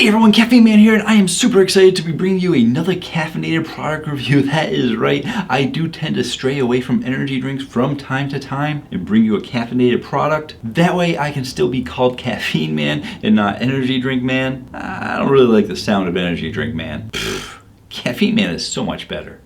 Hey everyone, Caffeine Man here, and I am super excited to be bringing you another caffeinated product review. That is right, I do tend to stray away from energy drinks from time to time and bring you a caffeinated product. That way I can still be called Caffeine Man and not Energy Drink Man. I don't really like the sound of Energy Drink Man. Caffeine Man is so much better.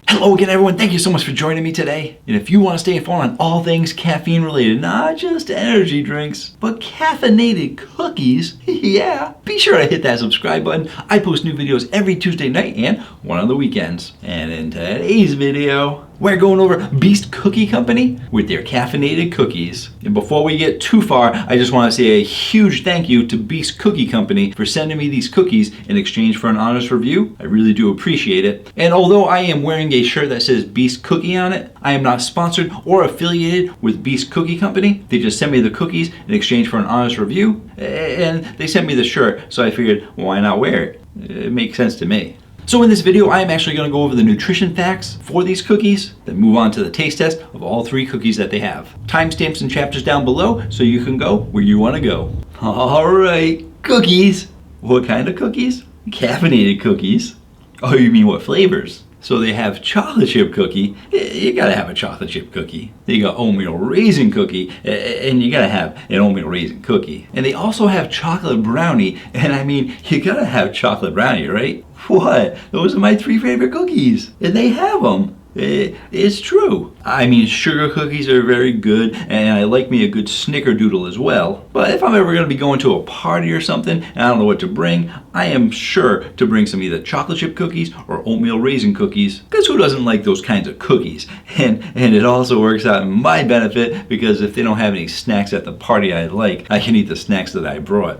Hello again everyone, thank you so much for joining me today. And if you want to stay informed on all things caffeine related, not just energy drinks, but caffeinated cookies, yeah, be sure to hit that subscribe button. I post new videos every Tuesday night and one on the weekends. And in today's video, we're going over Beast Cookie Company with their caffeinated cookies. And before we get too far, I just want to say a huge thank you to Beast Cookie Company for sending me these cookies in exchange for an honest review. I really do appreciate it. And although I am wearing a shirt that says Beast Cookie on it, I am not sponsored or affiliated with Beast Cookie Company. They just sent me the cookies in exchange for an honest review, and they sent me the shirt, so I figured, well, why not wear it? It makes sense to me. So in this video, I am actually going to go over the nutrition facts for these cookies, then move on to the taste test of all three cookies that they have. Timestamps and chapters down below so you can go where you want to go. All right, cookies. What kind of cookies? Caffeinated cookies. Oh, you mean what flavors? So they have chocolate chip cookie. You gotta have a chocolate chip cookie. You got oatmeal raisin cookie, and you gotta have an oatmeal raisin cookie. And they also have chocolate brownie, and I mean, you gotta have chocolate brownie, right? What? Those are my three favorite cookies, and they have them. It's true. I mean, sugar cookies are very good, and I like me a good snickerdoodle as well. But if I'm ever going to be going to a party or something, and I don't know what to bring, I am sure to bring some either chocolate chip cookies or oatmeal raisin cookies, because who doesn't like those kinds of cookies? And it also works out in my benefit, because if they don't have any snacks at the party I like, I can eat the snacks that I brought.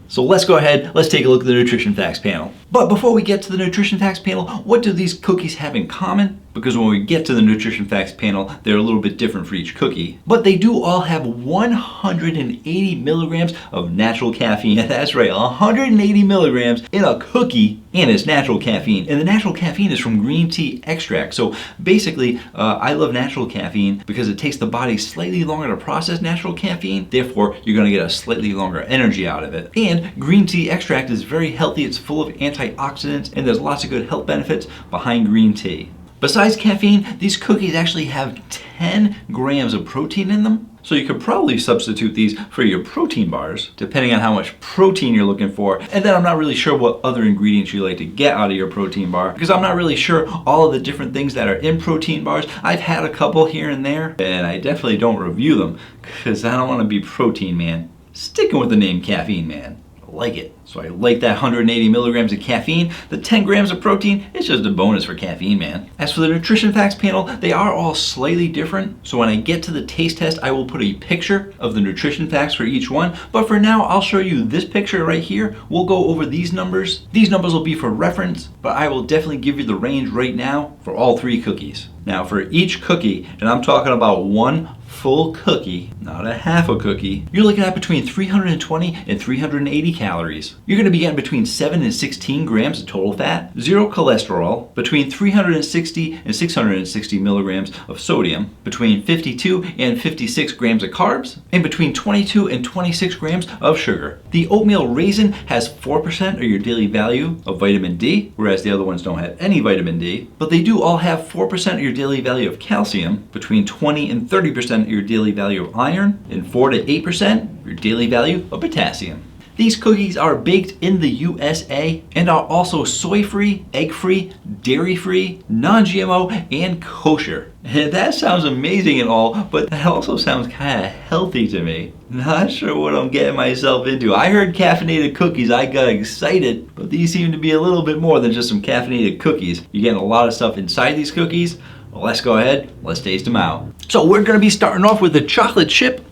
So let's go ahead, let's take a look at the nutrition facts panel. But before we get to the nutrition facts panel, what do these cookies have in common? Because when we get to the nutrition facts panel, they're a little bit different for each cookie. But they do all have 180 milligrams of natural caffeine. That's right, 180 milligrams in a cookie, and it's natural caffeine. And the natural caffeine is from green tea extract. So basically, I love natural caffeine because it takes the body slightly longer to process natural caffeine. Therefore, you're gonna get a slightly longer energy out of it. And green tea extract is very healthy. It's full of antioxidants, and there's lots of good health benefits behind green tea. Besides caffeine, these cookies actually have 10 grams of protein in them. So you could probably substitute these for your protein bars, depending on how much protein you're looking for. And then I'm not really sure what other ingredients you like to get out of your protein bar, because I'm not really sure all of the different things that are in protein bars. I've had a couple here and there, and I definitely don't review them, because I don't want to be Protein Man. Sticking with the name Caffeine Man. I like it. So I like that 180 milligrams of caffeine. The 10 grams of protein is just a bonus for Caffeine Man. As for the nutrition facts panel, they are all slightly different. So when I get to the taste test, I will put a picture of the nutrition facts for each one. But for now, I'll show you this picture right here. We'll go over these numbers. These numbers will be for reference, but I will definitely give you the range right now for all three cookies. Now for each cookie, and I'm talking about one full cookie, not a half a cookie, you're looking at between 320 and 380 calories. You're going to be getting between 7 and 16 grams of total fat, 0 cholesterol, between 360 and 660 milligrams of sodium, between 52 and 56 grams of carbs, and between 22 and 26 grams of sugar. The oatmeal raisin has 4% of your daily value of vitamin D, whereas the other ones don't have any vitamin D, but they do all have 4% of your daily value of calcium, between 20 and 30% of your daily value of iron, and 4 to 8% of your daily value of potassium. These cookies are baked in the USA and are also soy-free, egg-free, dairy-free, non-GMO, and kosher. And that sounds amazing and all, but that also sounds kind of healthy to me. Not sure what I'm getting myself into. I heard caffeinated cookies, I got excited, but these seem to be a little bit more than just some caffeinated cookies. You're getting a lot of stuff inside these cookies. Well, let's go ahead, let's taste them out. So we're gonna be starting off with the chocolate chip,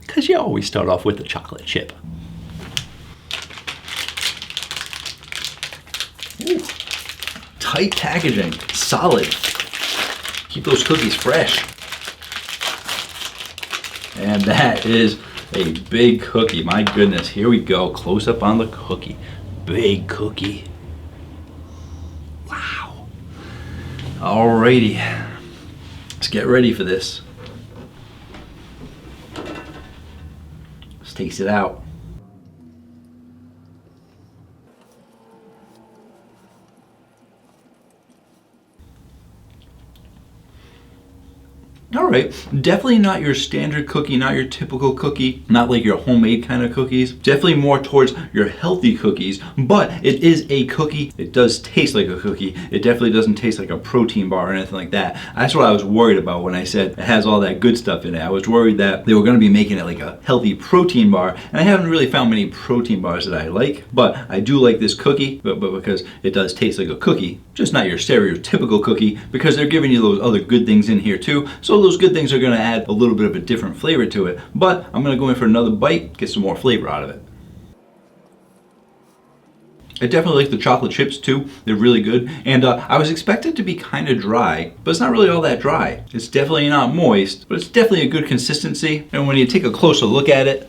because you always start off with the chocolate chip. Ooh, tight packaging, solid. Keep those cookies fresh. And that is a big cookie, my goodness. Here we go, close up on the cookie. Big cookie. Wow. Alrighty, let's get ready for this. taste it out. Alright, definitely not your standard cookie, not your typical cookie, not like your homemade kind of cookies. Definitely more towards your healthy cookies, but it is a cookie. It does taste like a cookie. It definitely doesn't taste like a protein bar or anything like that. That's what I was worried about when I said it has all that good stuff in it. I was worried that they were going to be making it like a healthy protein bar, and I haven't really found many protein bars that I like, but I do like this cookie, but because it does taste like a cookie, just not your stereotypical cookie, because they're giving you those other good things in here too. So those good things are going to add a little bit of a different flavor to it. But I'm going to go in for another bite, get some more flavor out of it. I definitely like the chocolate chips too. They're really good. And I was expected to be kind of dry, but it's not really all that dry. It's definitely not moist, but it's definitely a good consistency. And when you take a closer look at it,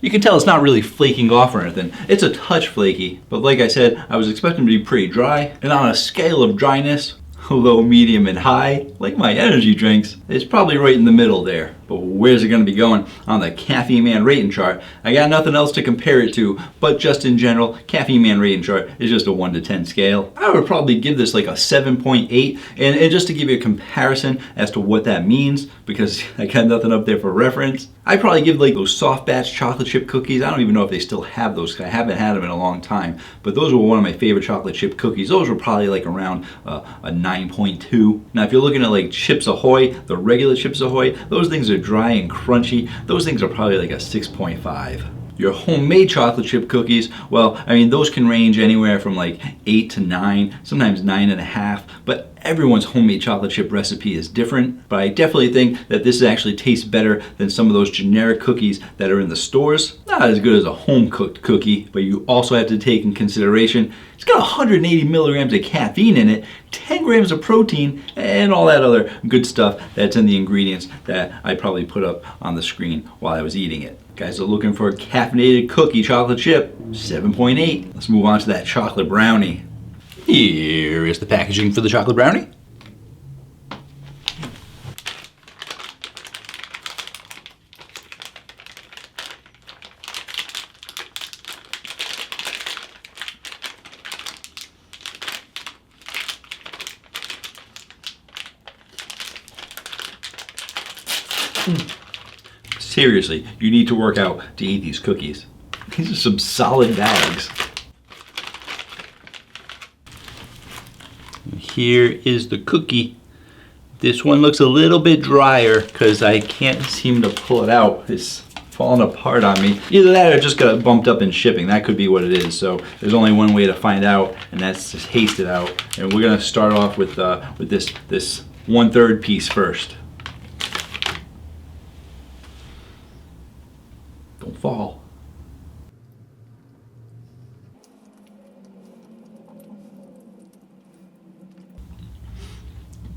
you can tell it's not really flaking off or anything. It's a touch flaky, but like I said, I was expecting to be pretty dry. And on a scale of dryness, low, medium, and high, like my energy drinks, it's probably right in the middle there. But where's it going to be going on the Caffeine Man rating chart? I got nothing else to compare it to, but just in general, Caffeine Man rating chart is just a 1 to 10 scale. I would probably give this like a 7.8, and just to give you a comparison as to what that means, because I got nothing up there for reference, I'd probably give like those soft batch chocolate chip cookies. I don't even know if they still have those. I haven't had them in a long time, but those were one of my favorite chocolate chip cookies. Those were probably like around a 9.2. Now, if you're looking at like Chips Ahoy, the regular Chips Ahoy, those things are dry and crunchy. Those things are probably like a 6.5. Your homemade chocolate chip cookies, well, I mean, those can range anywhere from like 8 to 9, sometimes 9.5, but everyone's homemade chocolate chip recipe is different. But I definitely think that this actually tastes better than some of those generic cookies that are in the stores. Not as good as a home cooked cookie, but you also have to take in consideration it's got 180 milligrams of caffeine in it, 10 grams of protein, and all that other good stuff that's in the ingredients that I probably put up on the screen while I was eating it. Guys are looking for a caffeinated cookie chocolate chip, 7.8. Let's move on to that chocolate brownie. Here is the packaging for the chocolate brownie. Seriously, you need to work out to eat these cookies. These are some solid bags. Here is the cookie. This one looks a little bit drier because I can't seem to pull it out. It's falling apart on me. Either that or it just got bumped up in shipping. That could be what it is. So there's only one way to find out, and that's to taste it out. And we're gonna start off with this 1/3 piece first. Don't fall.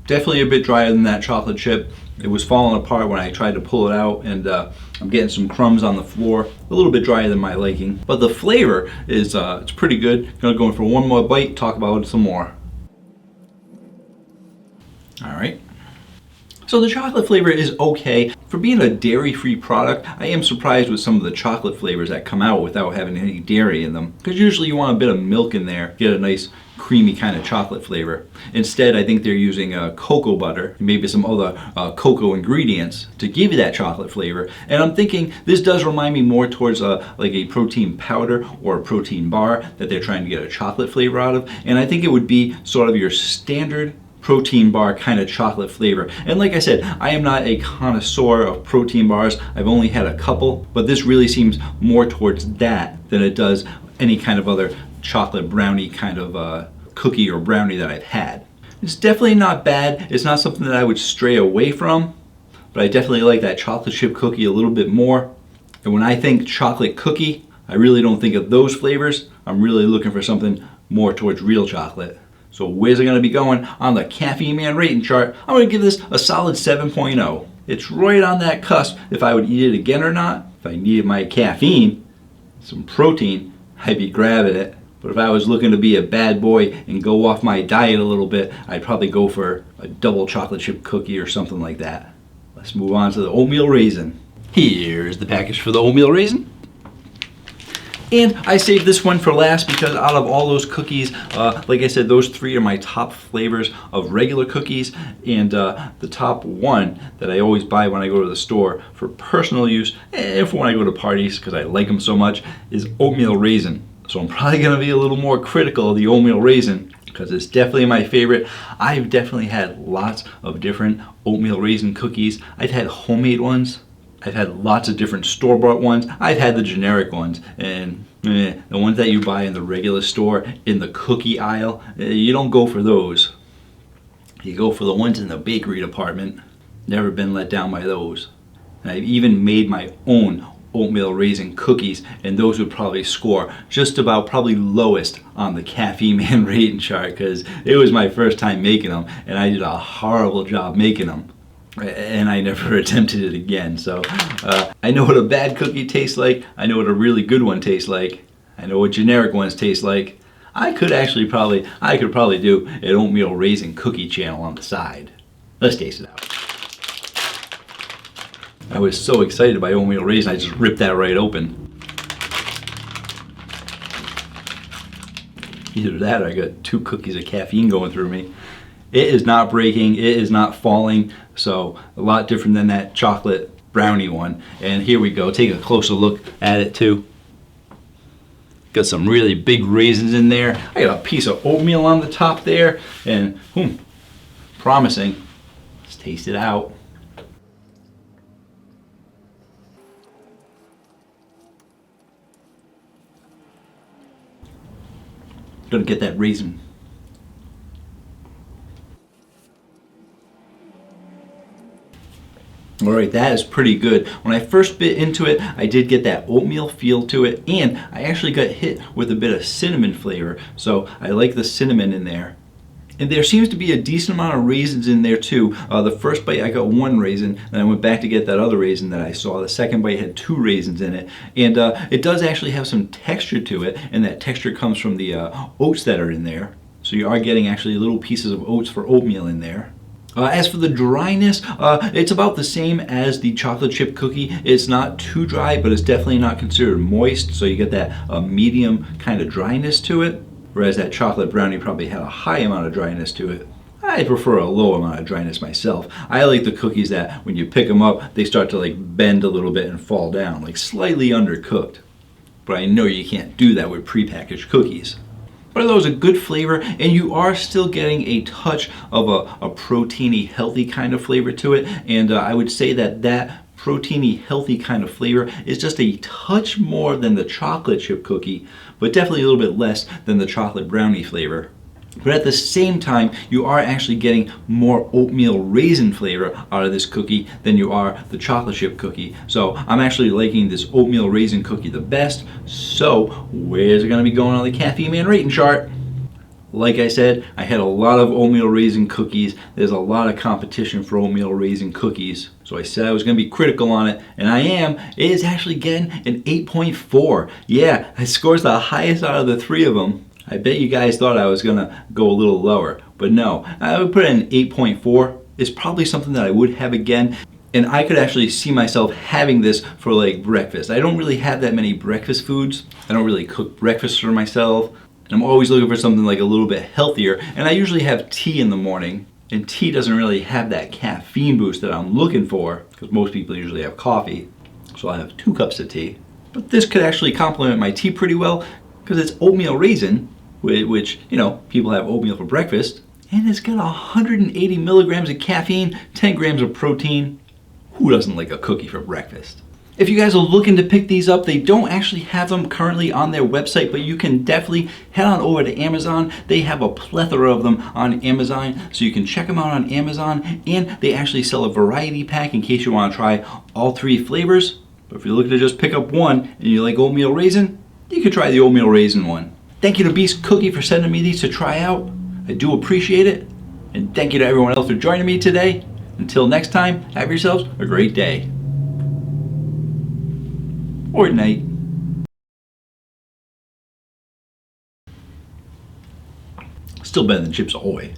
Definitely a bit drier than that chocolate chip. It was falling apart when I tried to pull it out, and I'm getting some crumbs on the floor. A little bit drier than my liking, but the flavor is it's pretty good. Gonna go in for one more bite, talk about it some more. All right. So the chocolate flavor is okay. For being a dairy-free product, I am surprised with some of the chocolate flavors that come out without having any dairy in them. Because usually you want a bit of milk in there, get a nice creamy kind of chocolate flavor. Instead, I think they're using cocoa butter, maybe some other cocoa ingredients to give you that chocolate flavor. And I'm thinking this does remind me more towards like a protein powder or a protein bar that they're trying to get a chocolate flavor out of. And I think it would be sort of your standard protein bar kind of chocolate flavor. And like I said, I am not a connoisseur of protein bars. I've only had a couple, but this really seems more towards that than it does any kind of other chocolate brownie kind of cookie or brownie that I've had. It's definitely not bad. It's not something that I would stray away from, but I definitely like that chocolate chip cookie a little bit more. And when I think chocolate cookie, I really don't think of those flavors. I'm really looking for something more towards real chocolate. So where's it going to be going on the Caffeine Man rating chart? I'm going to give this a solid 7.0. It's right on that cusp if I would eat it again or not. If I needed my caffeine, some protein, I'd be grabbing it. But if I was looking to be a bad boy and go off my diet a little bit, I'd probably go for a double chocolate chip cookie or something like that. Let's move on to the Oatmeal Raisin. Here's the package for the Oatmeal Raisin. And I saved this one for last because out of all those cookies, like I said, those 3 are my top flavors of regular cookies. And the top one that I always buy when I go to the store for personal use and for when I go to parties because I like them so much is Oatmeal Raisin. So I'm probably going to be a little more critical of the Oatmeal Raisin because it's definitely my favorite. I've definitely had lots of different Oatmeal Raisin cookies. I've had homemade ones. I've had lots of different store-bought ones. I've had the generic ones, and the ones that you buy in the regular store in the cookie aisle, you don't go for those. You go for the ones in the bakery department. Never been let down by those. And I've even made my own Oatmeal Raisin cookies, and those would probably score just about probably lowest on the Caffeine Man rating chart because it was my first time making them, and I did a horrible job making them. And I never attempted it again. So I know what a bad cookie tastes like. I know what a really good one tastes like. I know what generic ones taste like. I could probably do an Oatmeal Raisin cookie channel on the side. Let's taste it out. I was so excited by Oatmeal Raisin, I just ripped that right open. Either that or I got 2 cookies of caffeine going through me. It is not breaking, it is not falling, so a lot different than that chocolate brownie one. And here we go, take a closer look at it too. Got some really big raisins in there. I got a piece of oatmeal on the top there, and promising. Let's taste it out. Gonna get that raisin. All right, that is pretty good. When I first bit into it, I did get that oatmeal feel to it, and I actually got hit with a bit of cinnamon flavor. So I like the cinnamon in there. And there seems to be a decent amount of raisins in there too. The first bite I got 1 raisin, and I went back to get that other raisin that I saw. The second bite had 2 raisins in it. And it does actually have some texture to it, and that texture comes from the oats that are in there. So you are getting actually little pieces of oats for oatmeal in there. As for the dryness, it's about the same as the chocolate chip cookie. It's not too dry, but it's definitely not considered moist, so you get that medium kind of dryness to it, whereas that chocolate brownie probably had a high amount of dryness to it. I prefer a low amount of dryness myself. I like the cookies that when you pick them up, they start to like bend a little bit and fall down, like slightly undercooked. But I know you can't do that with prepackaged cookies. But those a good flavor, and you are still getting a touch of a proteiny, healthy kind of flavor to it. And I would say that that proteiny, healthy kind of flavor is just a touch more than the chocolate chip cookie, but definitely a little bit less than the chocolate brownie flavor. But at the same time, you are actually getting more oatmeal raisin flavor out of this cookie than you are the chocolate chip cookie. So I'm actually liking this oatmeal raisin cookie the best. So where's it going to be going on the Caffeine Man rating chart? Like I said, I had a lot of oatmeal raisin cookies. There's a lot of competition for oatmeal raisin cookies. So I said I was going to be critical on it, and I am. It is actually getting an 8.4. Yeah, it scores the highest out of the 3 of them. I bet you guys thought I was gonna go a little lower, but no, I would put it in 8.4. It's probably something that I would have again, and I could actually see myself having this for like breakfast. I don't really have that many breakfast foods. I don't really cook breakfast for myself, and I'm always looking for something like a little bit healthier, and I usually have tea in the morning, and tea doesn't really have that caffeine boost that I'm looking for, because most people usually have coffee, so I have 2 cups of tea. But this could actually complement my tea pretty well, because it's oatmeal raisin, which, you know, people have oatmeal for breakfast, and it's got 180 milligrams of caffeine, 10 grams of protein. Who doesn't like a cookie for breakfast? If you guys are looking to pick these up, they don't actually have them currently on their website, but you can definitely head on over to Amazon. They have a plethora of them on Amazon, so you can check them out on Amazon, and they actually sell a variety pack in case you want to try all 3 flavors. But if you're looking to just pick up one and you like oatmeal raisin, you could try the oatmeal raisin one. Thank you to Beast Cookie for sending me these to try out. I do appreciate it. And thank you to everyone else for joining me today. Until next time, have yourselves a great day. Or night. Still better than Chips Ahoy.